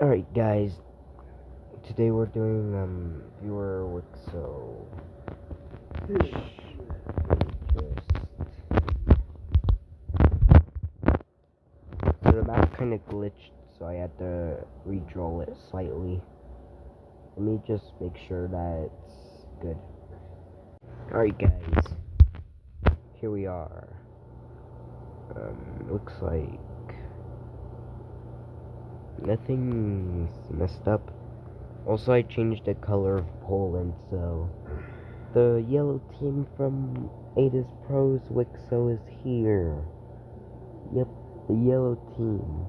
Alright guys, today we're doing viewer Wicso. So the map kinda glitched, so I had to redraw it slightly. Let me just make sure that it's good. Alright guys, here we are. Looks like nothing's messed up. Also, I changed the color of Poland, so the yellow team from Ada's Pros Wicso is here. Yep, the yellow team.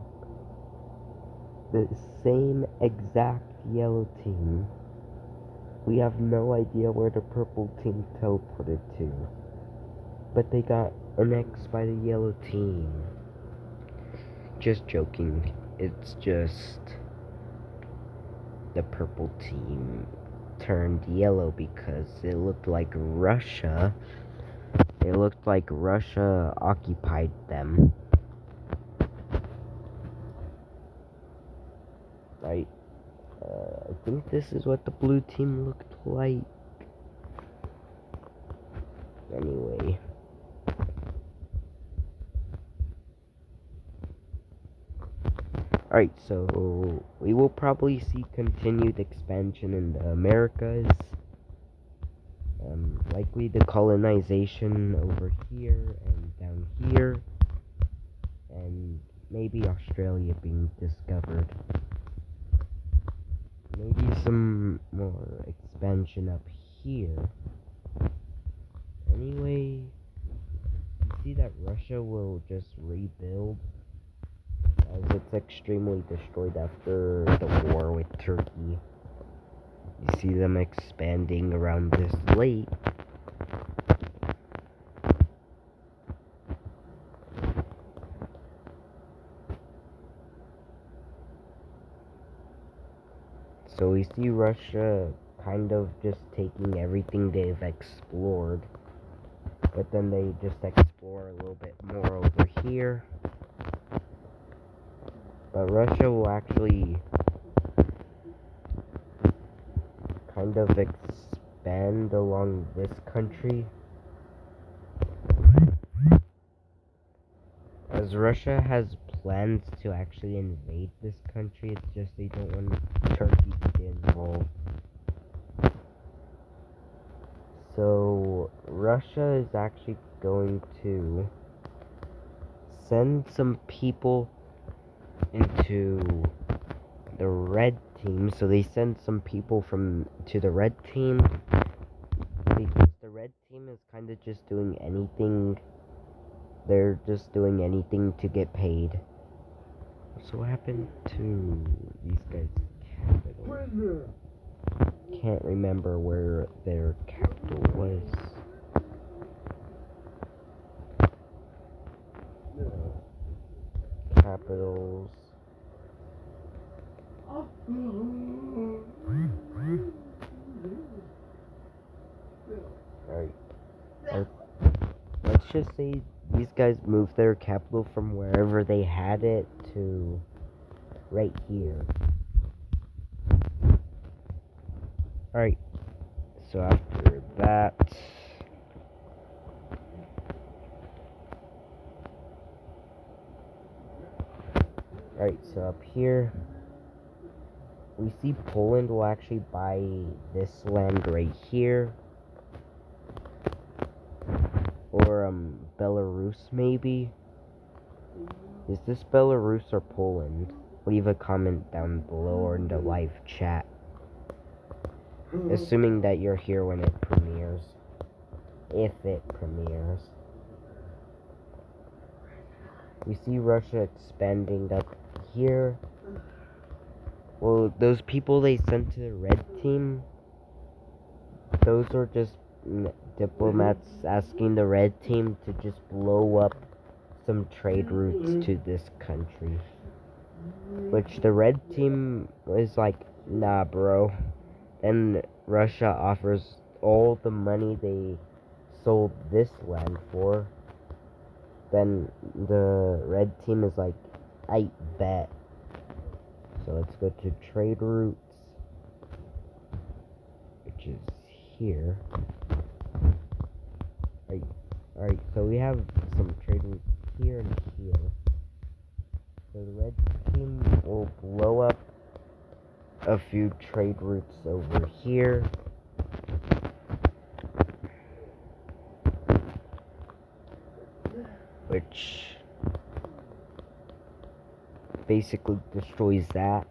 The same exact yellow team. We have no idea where the purple team teleported to. But they got annexed by the yellow team. Just joking. It's just the purple team turned yellow because it looked like Russia. It looked like Russia occupied them. Right? I think this is what the blue team looked like. Anyway. Alright, so we will probably see continued expansion in the Americas. Likely the colonization over here and down here. And maybe Australia being discovered. Maybe some more expansion up here. Anyway, you see that Russia will just rebuild, as it's extremely destroyed after the war with Turkey. You see them expanding around this lake. So we see Russia kind of just taking everything they've explored, but then they just explore a little bit more over here. But Russia will actually kind of expand along this country. As Russia has plans to actually invade this country, it's just they don't want Turkey to get involved. So Russia is actually going to send some people into the red team. So they send some people to the red team because the red team is kind of just doing anything. They're just doing anything to get paid. So what happened to these guys' capital? Can't remember where their capital was. Capitals. Alright. Let's just say these guys moved their capital from wherever they had it to right here. Alright. So after that, alright, so up here, we see Poland will actually buy this land right here. Or, Belarus, maybe? Is this Belarus or Poland? Leave a comment down below or in the live chat. Assuming that you're here when it premieres. If it premieres. We see Russia expanding up here. Well, those people they sent to the red team, those are just diplomats asking the red team to just blow up some trade routes to this country. Which the red team is like, nah bro. Then Russia offers all the money they sold this land for. Then the red team is like, I bet. So let's go to trade routes, which is here. Alright, so we have some trade routes here and here. So the red team will blow up a few trade routes over here. Which basically destroys that.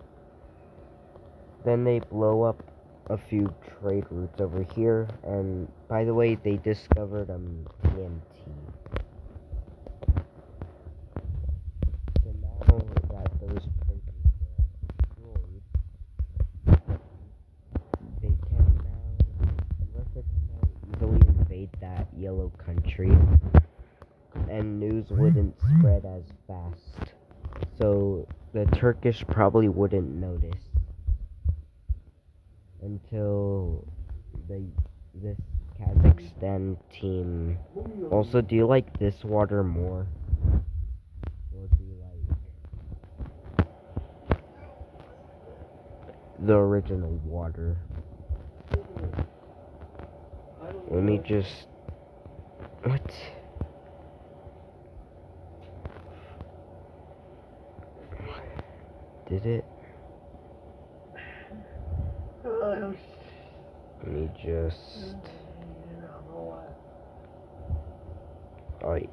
Then they blow up a few trade routes over here, and by the way, they discovered TNT. So now that those places are destroyed, they can now, Russia can now easily invade that yellow country, and news wouldn't spread as fast. So the Turkish probably wouldn't notice until this Kazakhstan team. Also, do you like this water more, or do you like the original water? Let me just... What? Did it? Let me just... Alright.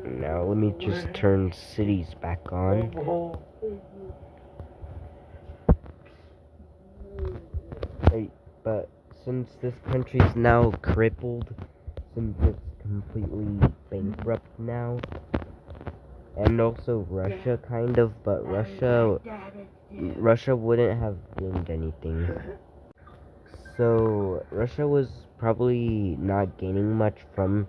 Now let me just turn cities back on. Hey, but since this country's now crippled, since it's completely bankrupt now, and also Russia kind of, but Russia wouldn't have gained anything. So Russia was probably not gaining much from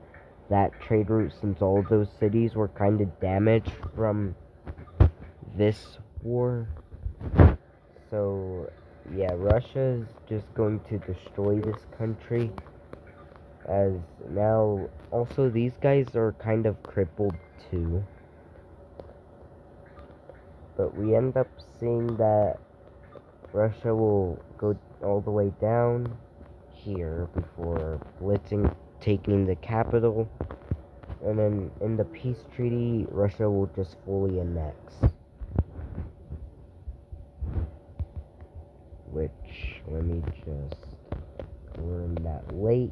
that trade route, since all those cities were kind of damaged from this war. So yeah, Russia is just going to destroy this country, as now also these guys are kind of crippled too. But we end up seeing that Russia will go all the way down here before blitzing, taking the capital, and then in the peace treaty, Russia will just fully annex. Which, let me just learn that lake.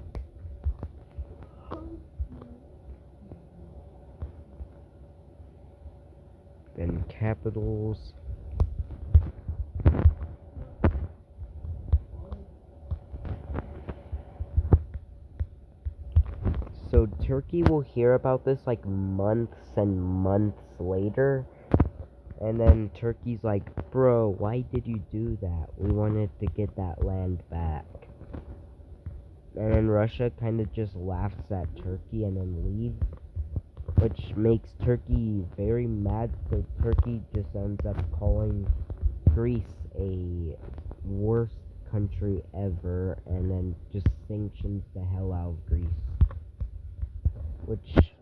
Then capitals. So Turkey will hear about this like months and months later, and then Turkey's like, bro, why did you do that? We wanted to get that land back. And then Russia kind of just laughs at Turkey and then leaves, which makes Turkey very mad, so Turkey just ends up calling Greece a worst country ever, and then just sanctions the hell out of Greece. Which,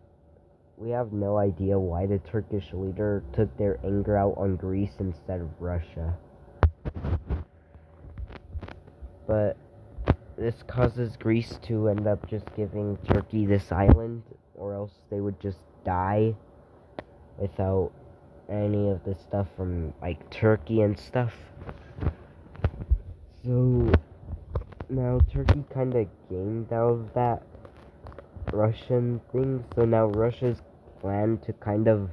we have no idea why the Turkish leader took their anger out on Greece instead of Russia. But this causes Greece to end up just giving Turkey this island, or else they would just die without any of the stuff from like Turkey and stuff. So now Turkey kind of gained out of that Russian thing, so now Russia's plan to kind of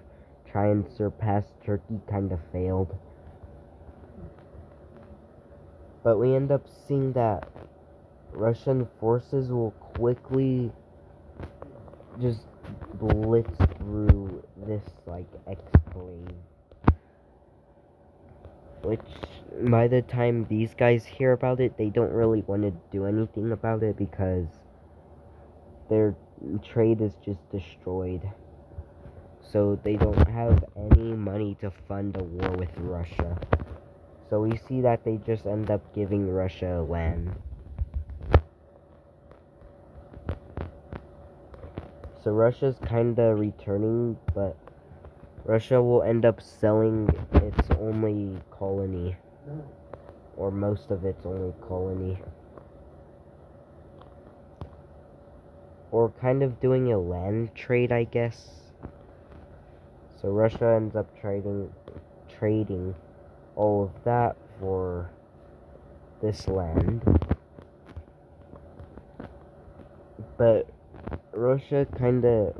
try and surpass Turkey kind of failed. But we end up seeing that Russian forces will quickly just blitz through this like exclave, which by the time these guys hear about it, they don't really want to do anything about it because their trade is just destroyed. So they don't have any money to fund a war with Russia. So we see that they just end up giving Russia land. So Russia's kinda returning, but Russia will end up selling its only colony, or most of its only colony, or kind of doing a land trade, I guess. So Russia ends up trading all of that for this land. But Russia kinda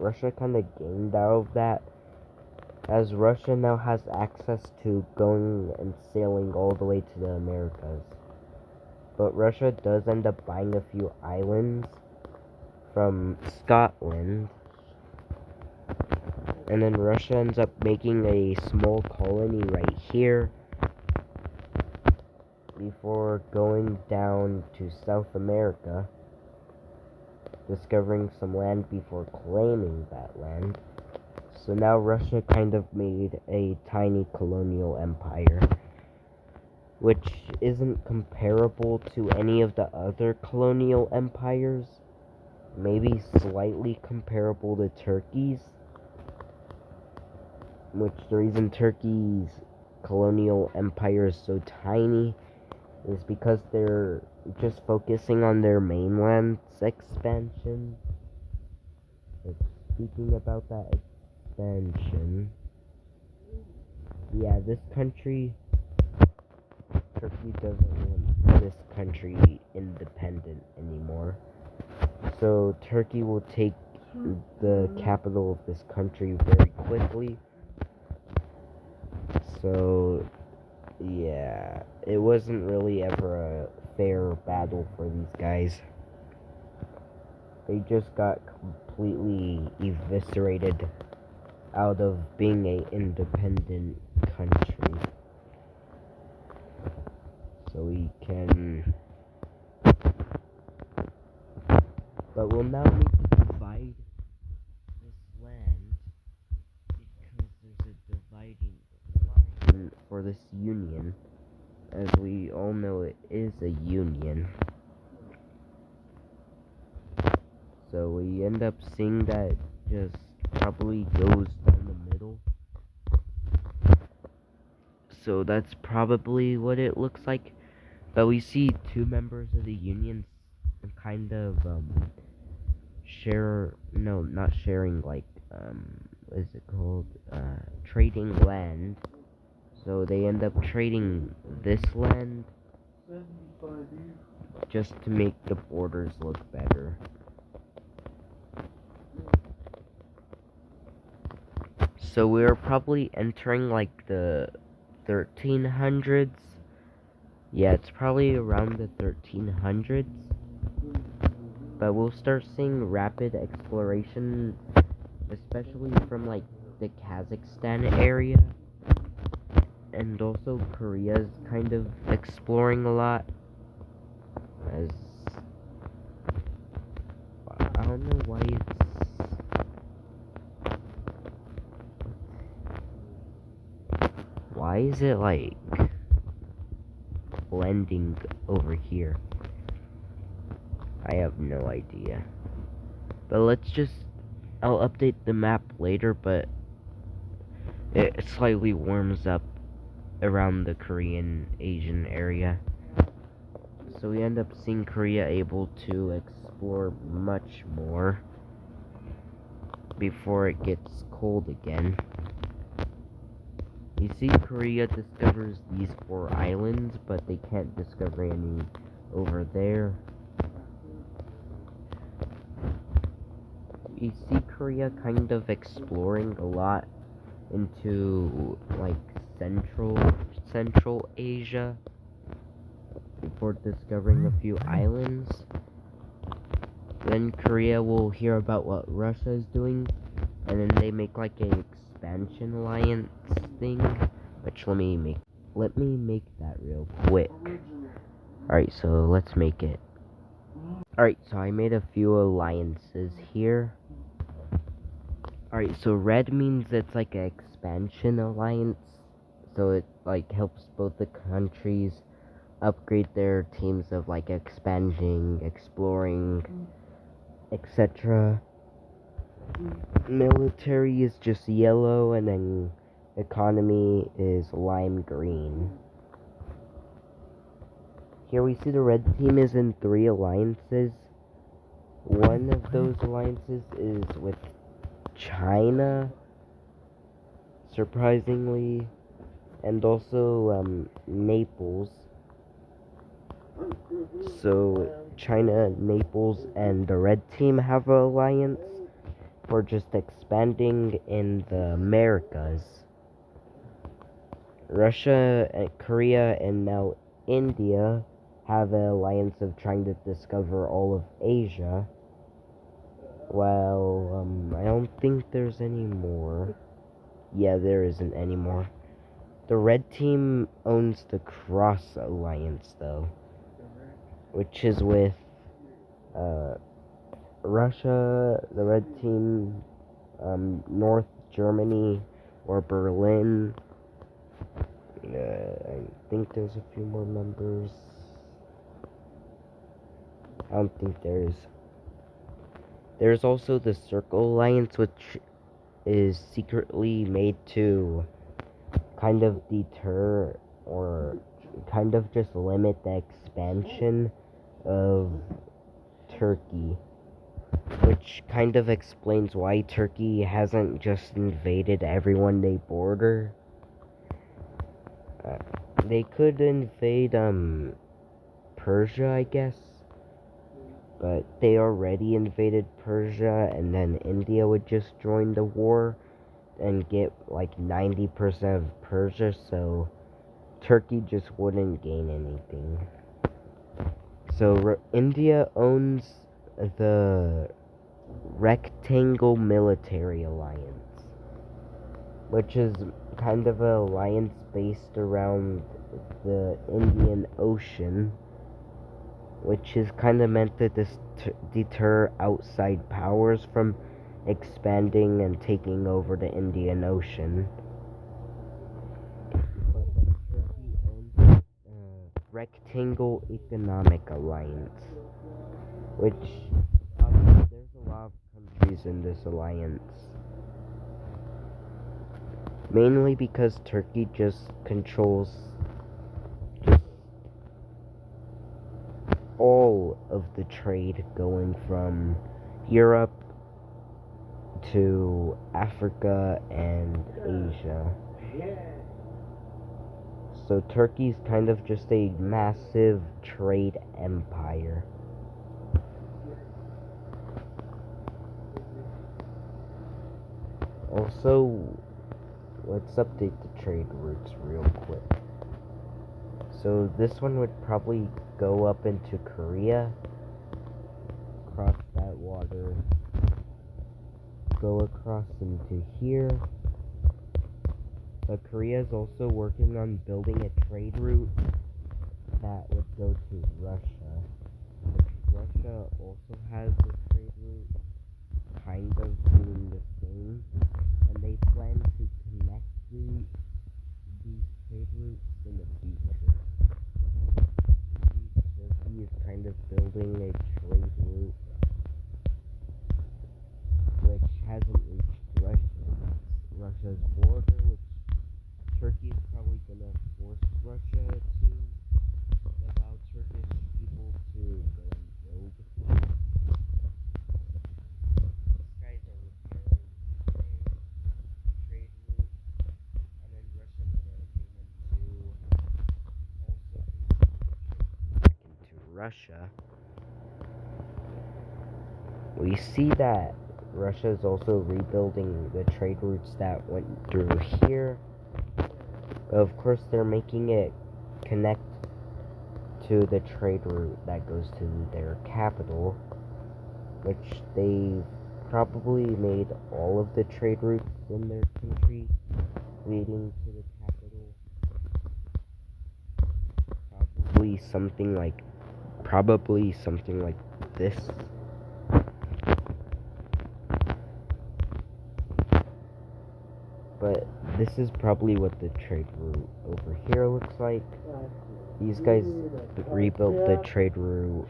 gained out of that, as Russia now has access to going and sailing all the way to the Americas. But Russia does end up buying a few islands from Scotland, and then Russia ends up making a small colony right here before going down to South America, discovering some land before claiming that land. So now Russia kind of made a tiny colonial empire, which isn't comparable to any of the other colonial empires. Maybe slightly comparable to Turkey's, which the reason Turkey's colonial empire is so tiny is because they're just focusing on their mainland's expansion. But speaking about that expansion, yeah, this country, Turkey doesn't want this country independent anymore. So Turkey will take the capital of this country very quickly. So yeah, it wasn't really ever a fair battle for these guys. They just got completely eviscerated out of being an independent country. So we can... But we'll now need to divide this land because there's a dividing line for this union. As we all know, it is a union. So we end up seeing that just probably goes down the middle. So that's probably what it looks like. But we see two members of the union kind of not sharing, like, what is it called? Trading land. So they end up trading this land just to make the borders look better. So we're probably entering like the 1300s. Yeah, it's probably around the 1300s. But we'll start seeing rapid exploration, especially from like the Kazakhstan area. And also Korea's kind of exploring a lot. As I don't know why why is it like blending over here? I have no idea. But I'll update the map later, but it slightly warms up around the Korean Asian area. So we end up seeing Korea able to explore much more before it gets cold again. You see, Korea discovers these 4 islands, but they can't discover any over there. You see Korea kind of exploring a lot into like Central Asia before discovering a few islands. Then Korea will hear about what Russia is doing, and then they make like an expansion alliance thing, which let me make that real quick. Alright, so let's make it. Alright, so I made a few alliances here. Alright, so red means it's like an expansion alliance, so it like helps both the countries upgrade their teams of like expanding, exploring, etc. Military is just yellow, and then economy is lime green. Here we see the red team is in 3 alliances. One of those alliances is with China, surprisingly, and also Naples. So China, Naples, and the red team have an alliance for just expanding in the Americas. Russia, Korea, and now India have an alliance of trying to discover all of Asia. Well, I don't think there's any more. Yeah, there isn't any more. The red team owns the Cross Alliance, though, which is with Russia, the red team, North Germany, or Berlin. I think there's a few more members. I don't think there's. There's also the Circle Alliance, which is secretly made to kind of deter or kind of just limit the expansion of Turkey, which kind of explains why Turkey hasn't just invaded everyone they border. They could invade Persia, I guess, but they already invaded Persia, and then India would just join the war and get like 90% of Persia, so Turkey just wouldn't gain anything. So India owns the Rectangle Military Alliance, which is kind of an alliance based around the Indian Ocean, which is kind of meant to deter outside powers from expanding and taking over the Indian Ocean. But then Turkey owns Rectangle Economic Alliance, which there's a lot of countries in this alliance. Mainly because Turkey just controls all of the trade going from Europe to Africa and Asia. So Turkey's kind of just a massive trade empire. Also, let's update the trade routes real quick. So this one would probably go up into Korea, cross that water, go across into here. But Korea is also working on building a trade route that would go to Russia. Russia also has a trade route, kind of doing the same, and they plan to connect these trade routes in the future. Turkey is kind of building a trade route which hasn't reached Russia's border, which Turkey is probably gonna force Russia to allow Turkish people to go and build. These guys are repairing a trade route, and then Russia made an agreement to also back into Russia. We see that Russia is also rebuilding the trade routes that went through here. Of course, they're making it connect to the trade route that goes to their capital, which they've probably made all of the trade routes in their country leading to the capital. Probably something like this. But this is probably what the trade route over here looks like. These guys rebuilt the trade route.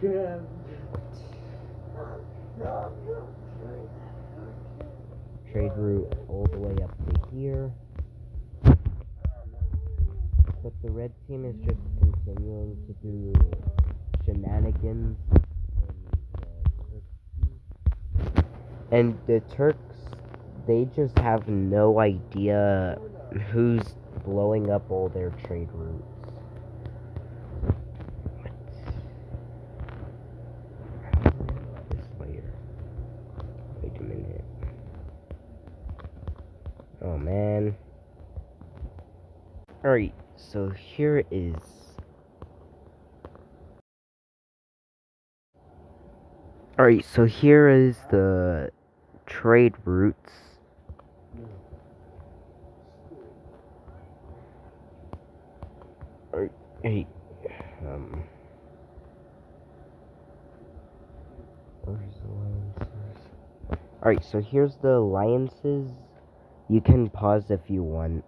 trade route all the way up to here. But the red team is just continuing to do shenanigans. And the Turks, they just have no idea who's blowing up all their trade routes. This layer. Wait a minute. Oh man. Alright, so here is. Alright, so here is the trade routes. Alright, Alright, so here's the alliances. You can pause if you want.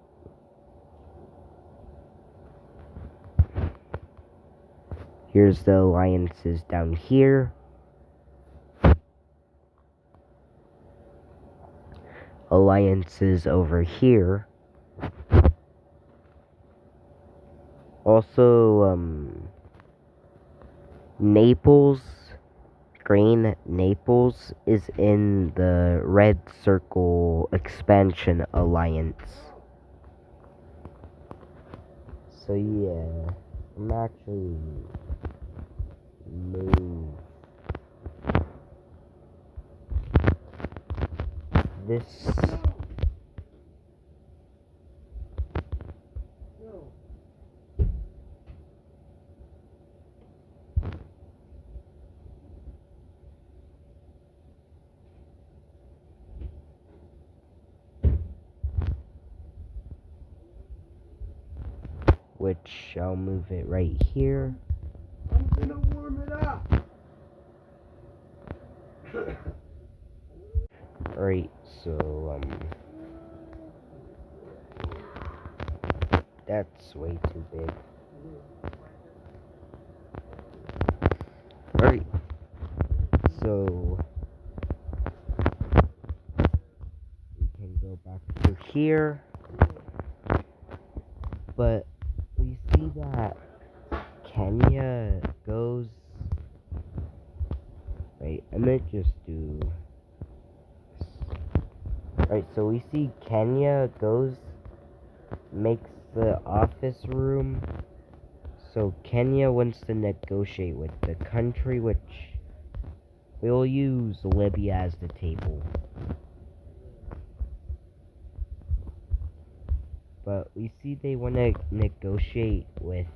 Here's the alliances down here. Alliances over here. Also, Naples, green Naples is in the red circle expansion alliance. So yeah, I'm actually move this. Which I'll move it right here. I'm gonna warm it up. Alright, so that's way too big. Alright, so we can go back to here, but we see that Kenya goes. Wait, I might just do. Alright, so we see Kenya goes, makes the office room. So Kenya wants to negotiate with the country, which we'll use Libya as the table. But we see they want to negotiate with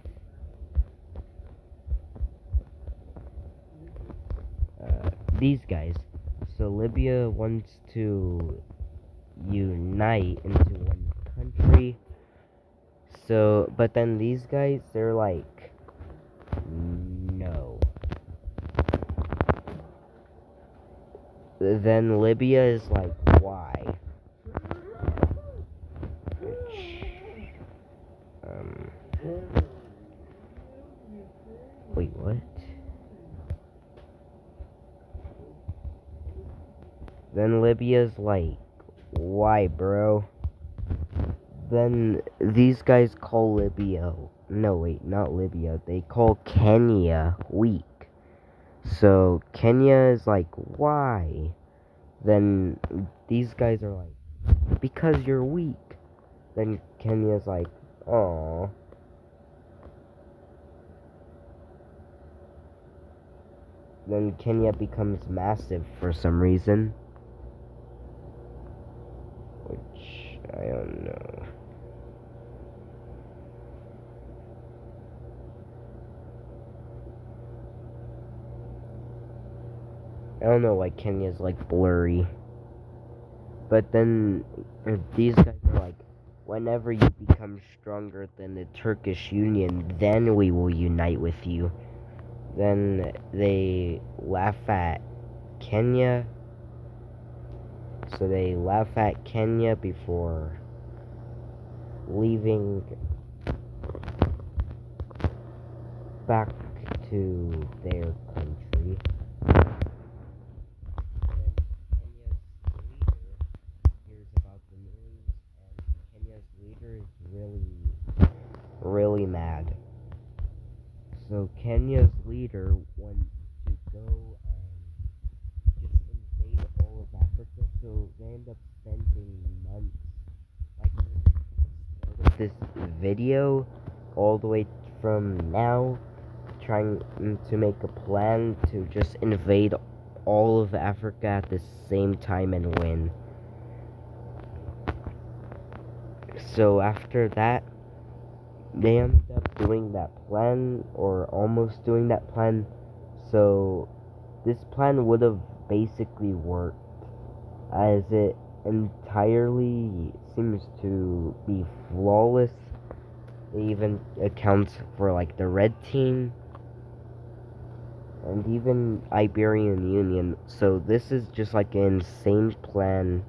these guys. So Libya wants to unite into one country. So, but then these guys, they're like, no. Then Libya is like, why? Wait, what? Then Libya's like, why, bro? Then these guys call Libya, no wait, not Libya, they call Kenya weak. So Kenya is like, why? Then these guys are like, because you're weak. Then Kenya's like, oh. Then Kenya becomes massive for some reason. Which, I don't know. I don't know why Kenya's like blurry. But then these guys are like, whenever you become stronger than the Turkish Union, then we will unite with you. Then they laugh at Kenya. So they laugh at Kenya before leaving back to their country. So Kenya's leader wanted to go and just invade all of Africa, so they end up spending months, like this video, all the way from now, trying to make a plan to just invade all of Africa at the same time and win. So after that, they ended up doing that plan, or almost doing that plan. So this plan would have basically worked, as it entirely seems to be flawless. It even accounts for like the red team and even Iberian Union. So this is just like an insane plan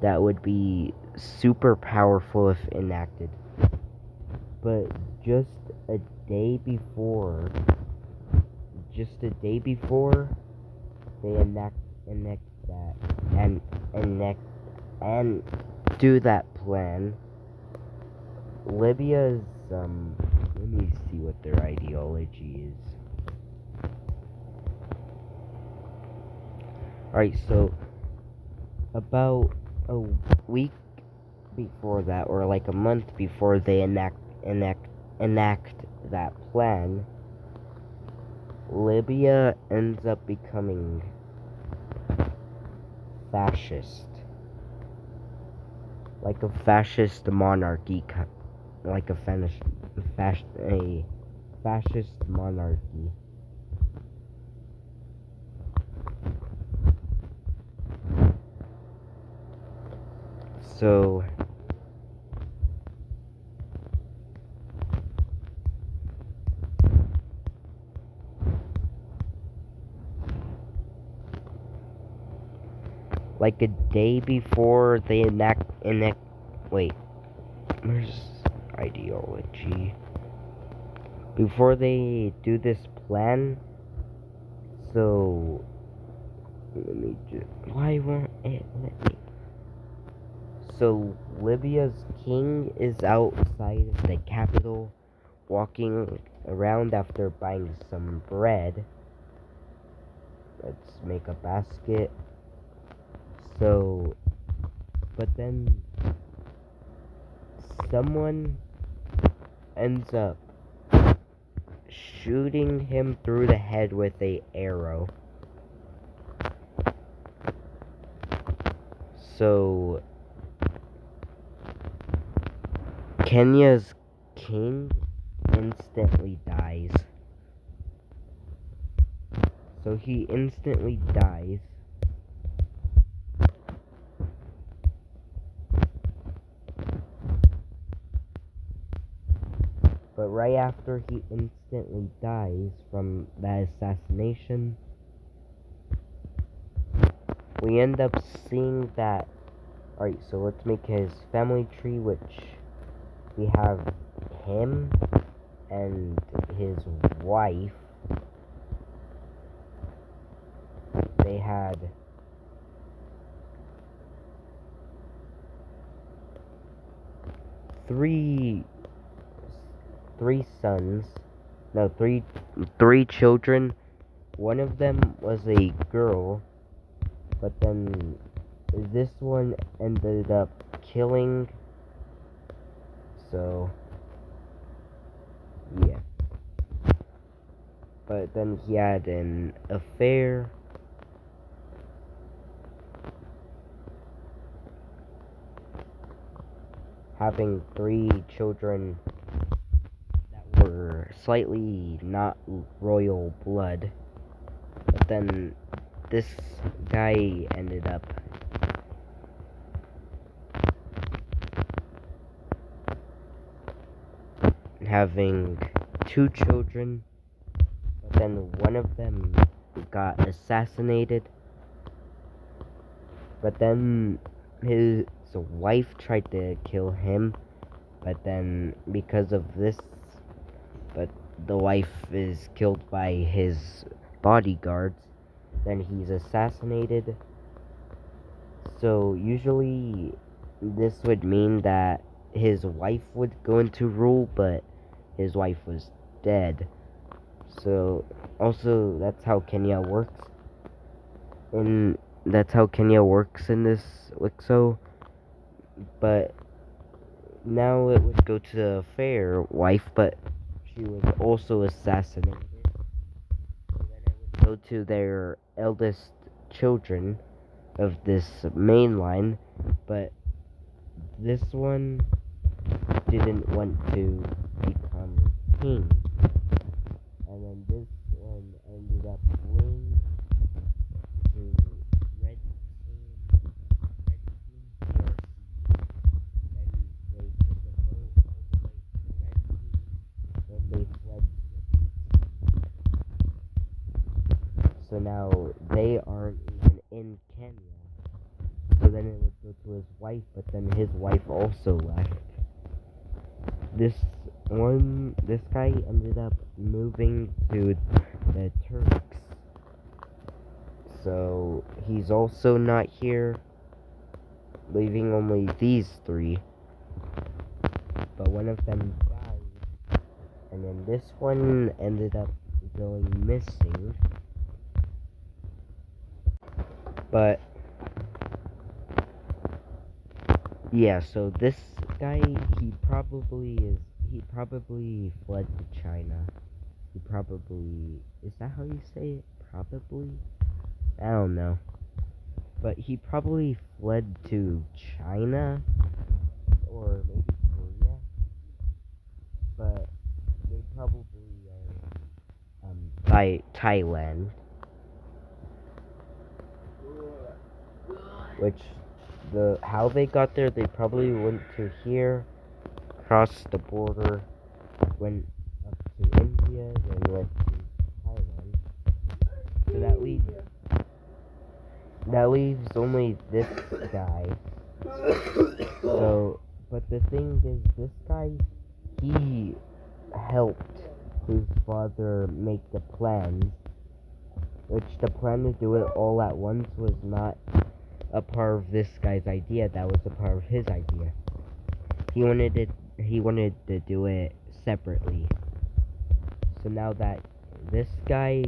that would be super powerful if enacted. But just a day before they enact that and do that plan, Libya's let me see what their ideology is. Alright, so about a week before that, or like a month before they enact that plan, Libya ends up becoming fascist. Like a fascist monarchy, like a fascist monarchy. So like a day before they wait, where's ideology? Before they do this plan, so let me just, why won't it let me? So Libya's king is outside of the capital, walking around after buying some bread. Let's make a basket. So, but then someone ends up shooting him through the head with an arrow. So Kenya's king instantly dies. So he instantly dies. But right after he instantly dies from that assassination, we end up seeing that. Alright, so let's make his family tree, which we have him and his wife. They had three sons. No, three children. One of them was a girl, but then this one ended up killing. So yeah. But then he had an affair. Having three children that were slightly not royal blood. But then this guy ended up having two children, but then one of them got assassinated. But then his wife tried to kill him, but then because of this, but the wife is killed by his bodyguards, then he's assassinated. So usually this would mean that his wife would go into rule, but his wife was dead. So, also, that's how Kenya works. And that's how Kenya works in this Wicso. But now it would go to the fair wife, but she was also assassinated. So then it would go to their eldest children of this main line, but this one didn't want to become king. And then this one ended up fleeing to Red Team, Red Team PRC. Then they took a boat all the way to the Red Team. Then they fled to the So now they aren't even in Kenya. So then it would go to his wife, but then his wife also left. This guy ended up moving to the Turks. So he's also not here, leaving only these three. But one of them died, and then this one ended up going missing. But yeah, so this guy, he probably fled to China. Is that how you say it? Probably? I don't know. But he probably fled to China, or maybe Korea. But they probably are, Thailand. Which, how they got there, they probably went to here, crossed the border, went up to India, then went to Thailand. So that leaves only this guy. So, but the thing is, this guy, he helped his father make the plans, which the plan to do it all at once was not a part of this guy's idea. That was a part of his idea. He wanted to do it separately. So now that this guy,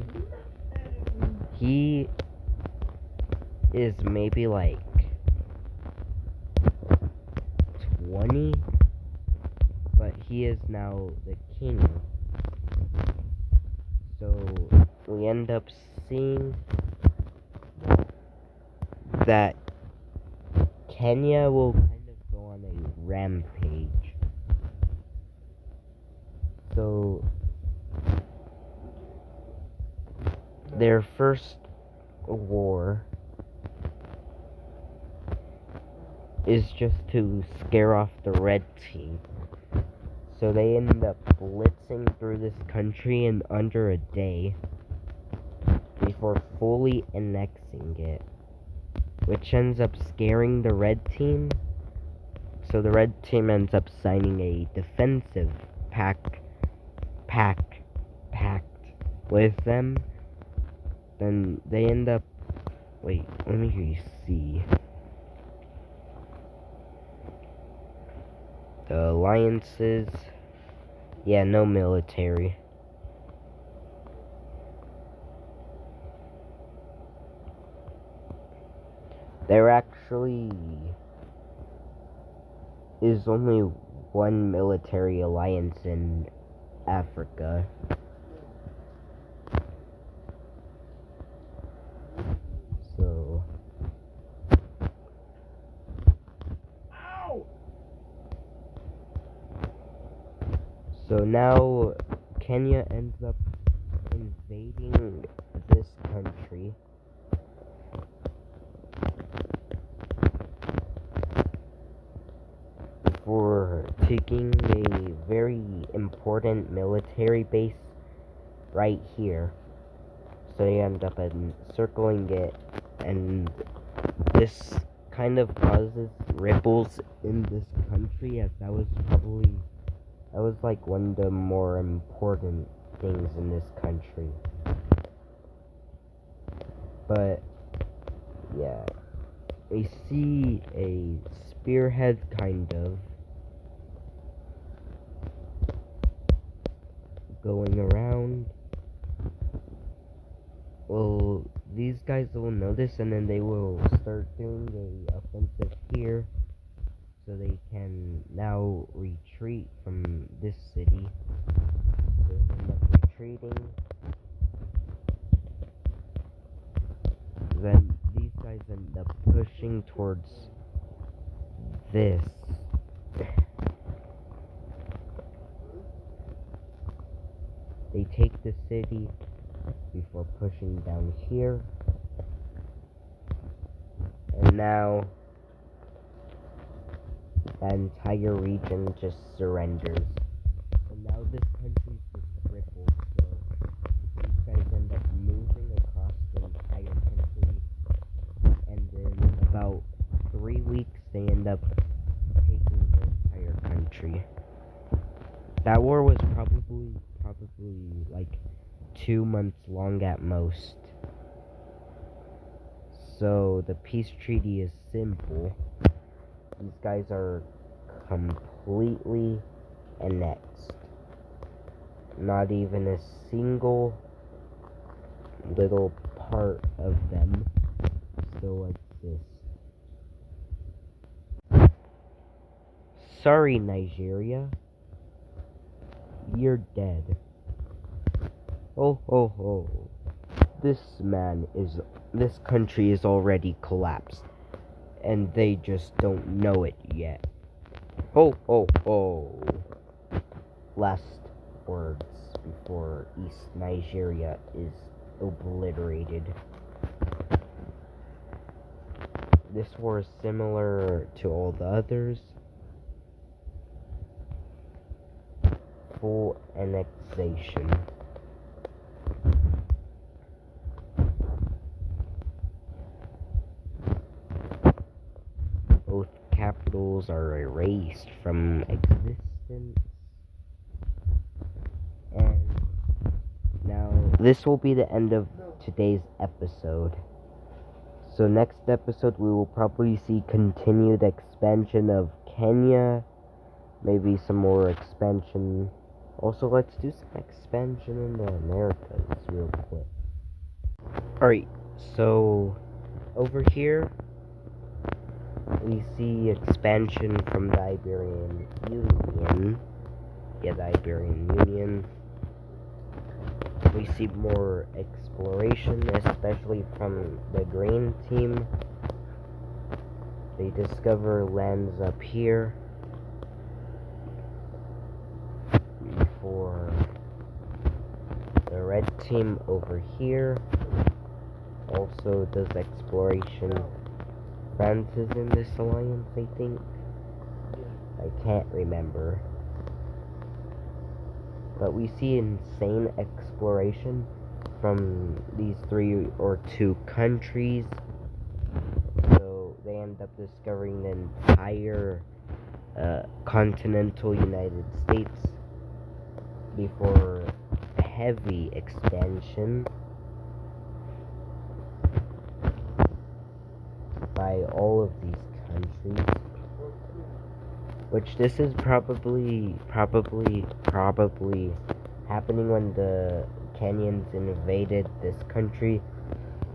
he is maybe like 20, but he is now the king. So we end up seeing that Kenya will kind of go on a rampage. So their first war is just to scare off the red team. So they end up blitzing through this country in under a day before fully annexing it, which ends up scaring the red team. So the red team ends up signing a defensive pact with them. Then they end up, wait, let me see. The alliances, yeah, no military. There actually is only one military alliance in Africa. So now Kenya ends up invading this country. For taking a very important military base right here. So they end up encircling it, and this kind of causes ripples in this country, as that was like one of the more important things in this country. But yeah, I see a spearhead kind of going around, well, these guys will notice, and then they will start doing a offensive here, so they can now retreat from this city. So they end up retreating. Then these guys end up pushing towards this. They take the city before pushing down here. And now that entire region just surrenders. And now this country's just crippled, so these guys end up moving across the entire country. And in about 3 weeks, they end up taking the entire country. That war was probably like 2 months long at most. So the peace treaty is simple. These guys are completely annexed. Not even a single little part of them still exists. Sorry, Nigeria. You're dead. Oh, oh, oh. This country is already collapsed. And they just don't know it yet. Oh, oh, oh. Last words before East Nigeria is obliterated. This war is similar to all the others. Full annexation. Both capitals are erased from existence. And now this will be the end of today's episode. So next episode we will probably see continued expansion of Kenya, maybe some more expansion. Also, let's do some expansion in the Americas real quick. Alright, so over here we see expansion from the Iberian Union. Yeah, the Iberian Union. We see more exploration, especially from the green team. They discover lands up here before the red team over here also does exploration. France is in this alliance, I think. I can't remember. But we see insane exploration from these 3 or 2 countries. So they end up discovering the entire continental United States before heavy expansion by all of these countries. Which this is probably happening when the Kenyans invaded this country,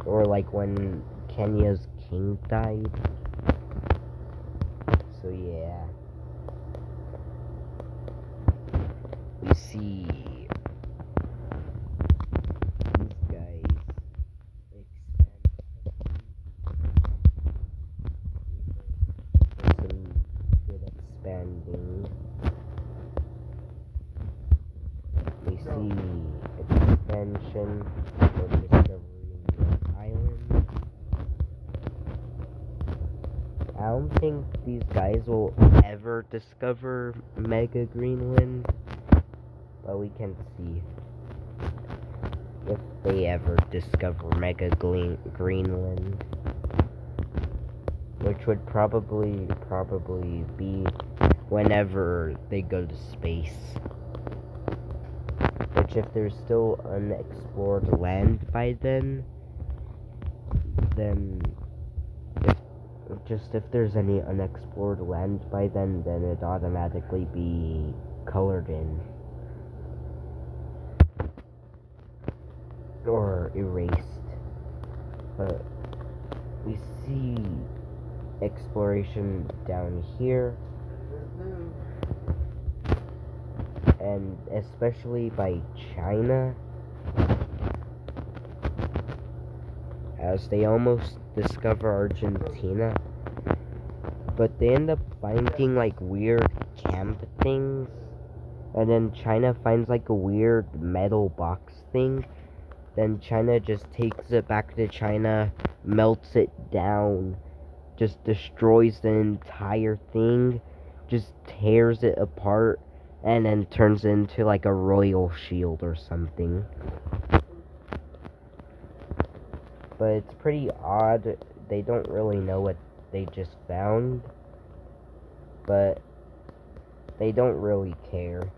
or like when Kenya's king died. So yeah, we see these guys expand some good expanding. We see expansion for discovering the island. I don't think these guys will ever discover Mega Greenland, but we can see if they ever discover Mega Greenland, which would probably be whenever they go to space. Which, if there's still unexplored land by then if there's any unexplored land by then it'd automatically be colored in or erased. But we see exploration down here, and especially by China, as they almost discover Argentina, but they end up finding like weird camp things, and then China finds like a weird metal box thing. Then China just takes it back to China, melts it down, just destroys the entire thing, just tears it apart, and then turns it into like a royal shield or something. But it's pretty odd. They don't really know what they just found, but they don't really care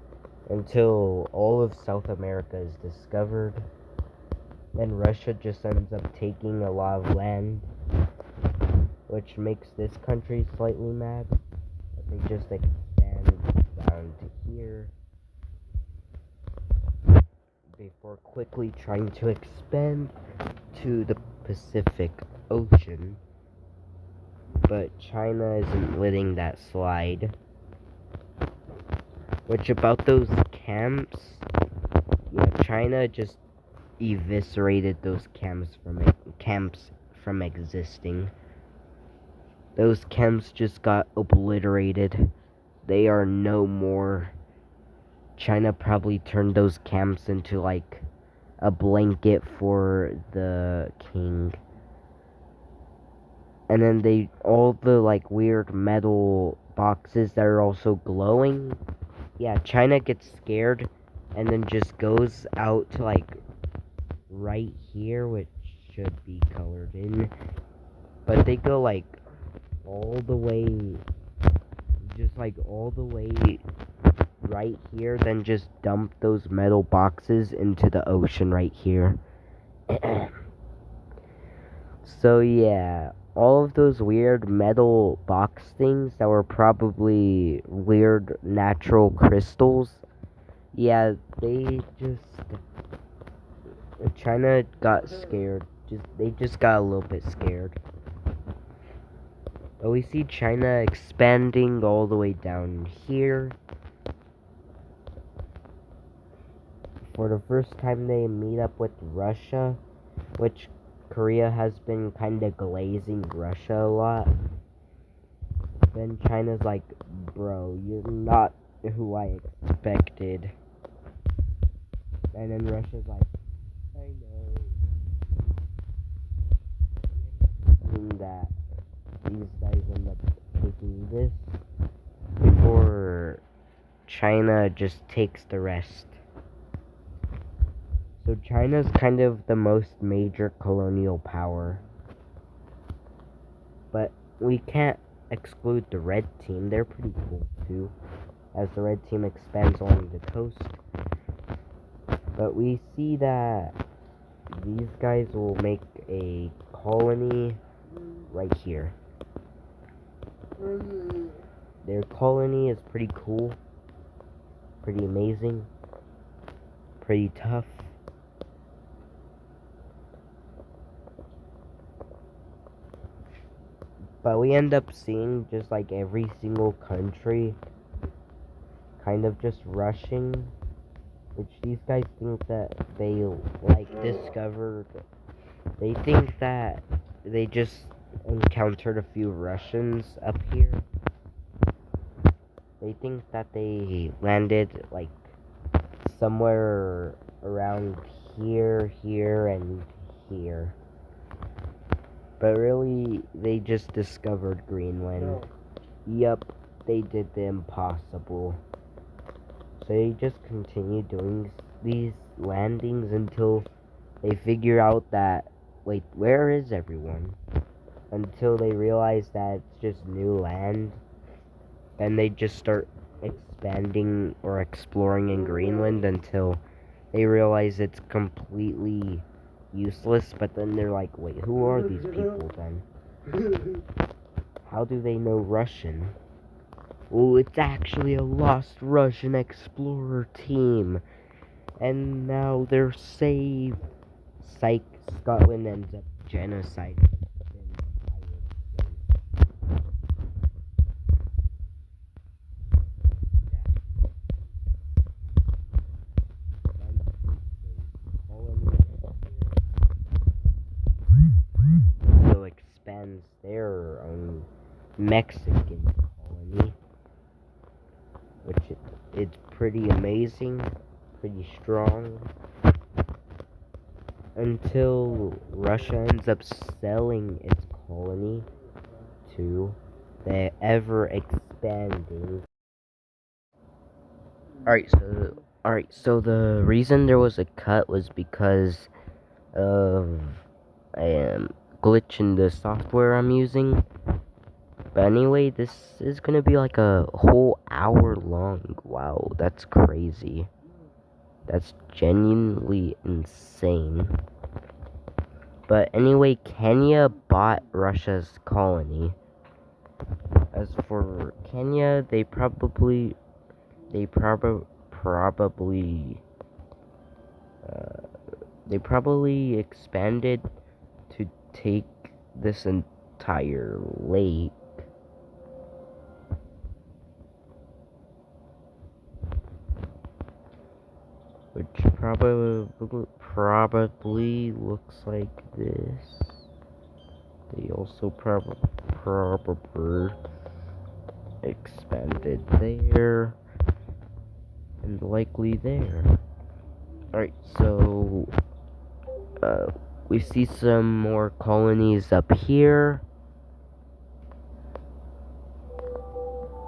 until all of South America is discovered. Then Russia just ends up taking a lot of land, which makes this country slightly mad. But they just expand down to here before quickly trying to expand to the Pacific Ocean. But China isn't letting that slide. Which about those camps, yeah, China just eviscerated those camps from existing. Those camps just got obliterated. They are no more. China probably turned those camps into like a blanket for the king. And then all the like weird metal boxes that are also glowing. Yeah, China gets scared and then just goes out to like right here, which should be colored in. But they go like all the way, just like all the way right here, then just dump those metal boxes into the ocean right here. So yeah, all of those weird metal box things that were probably weird natural crystals, yeah, China got scared. They just got a little bit scared. But we see China expanding all the way down here. For the first time they meet up with Russia, which Korea has been kind of glazing Russia a lot. Then China's like, bro, you're not who I expected. And then Russia's like, I know. And that these guys end up taking this before China just takes the rest. So China's kind of the most major colonial power. But we can't exclude the red team. They're pretty cool too, as the red team expands along the coast. But we see that these guys will make a colony right here. Their colony is pretty cool, pretty amazing, pretty tough. But we end up seeing just like every single country kind of just rushing, which these guys think that they like discovered. They think that they just encountered a few Russians up here. They think that they landed like somewhere around here, and here. But really, they just discovered Greenland. Yup, they did the impossible. So they just continue doing these landings until they figure out that, wait, where is everyone? Until they realize that it's just new land. Then they just start expanding or exploring in Greenland until they realize it's completely useless. But then they're like, wait, who are these people then? How do they know Russian? Oh, it's actually a lost Russian explorer team. And now they're safe. Psych, Scotland ends up genocide. Also expands their own Mexican colony, which it's pretty amazing, pretty strong, until Russia ends up selling its colony to the ever expanding. Alright, so the reason there was a cut was because of a glitch in the software I'm using. But anyway, this is gonna be like a whole hour long. Wow, that's crazy. That's genuinely insane. But anyway, Kenya bought Russia's colony. As for Kenya, they probably expanded to take this entire lake. Which probably looks like this. They also probably expanded there and likely there. Alright, so we see some more colonies up here,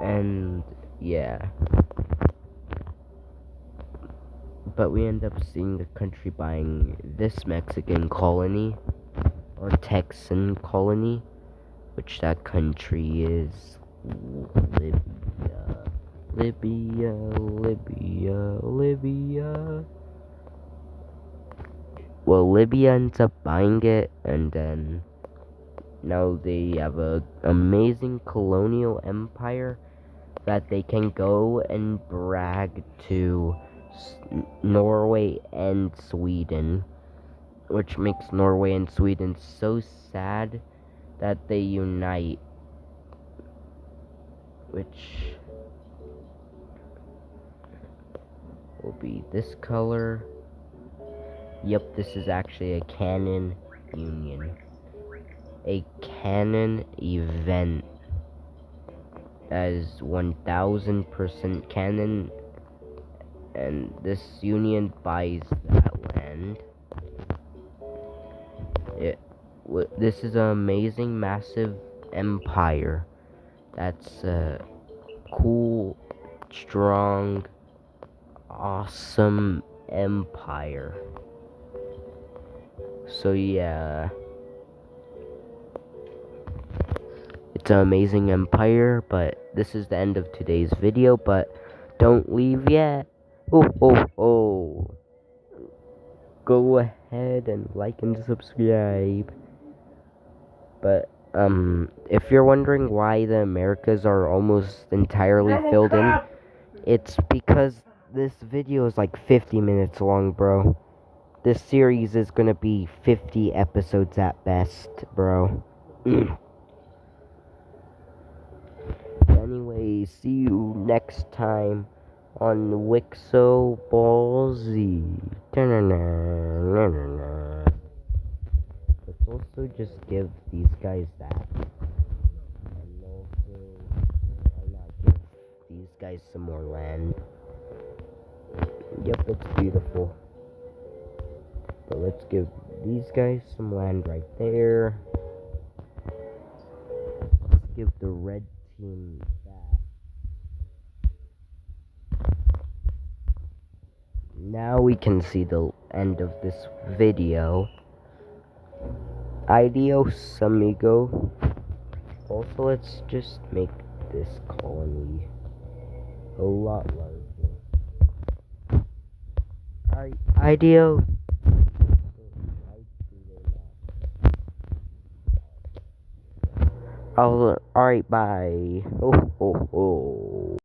and yeah, but we end up seeing the country buying this Mexican colony or Texan colony, which that country is Libya. Well, Libya ends up buying it, and then now they have a amazing colonial empire that they can go and brag to Norway and Sweden, which makes Norway and Sweden so sad that they unite, which will be this color. Yep, this is actually a canon union. A canon event that is 1000% canon, and this union buys that land. This is an amazing, massive empire. That's a cool, strong, awesome empire. So yeah, it's an amazing empire, but this is the end of today's video, but don't leave yet. Oh. Go ahead and like and subscribe. But if you're wondering why the Americas are almost entirely filled in, it's because this video is like 50 minutes long, bro. This series is gonna be 50 episodes at best, bro. Anyway, see you next time on Wicso Ball Z. Let's also just give these guys that. And also, why not give these guys some more land? Yep, it's beautiful. But let's give these guys some land right there. Let's give the red team that. Now we can see the end of this video. Adios, amigo. Also, let's just make this colony a lot larger. Alright, adios. Alright, bye. Oh.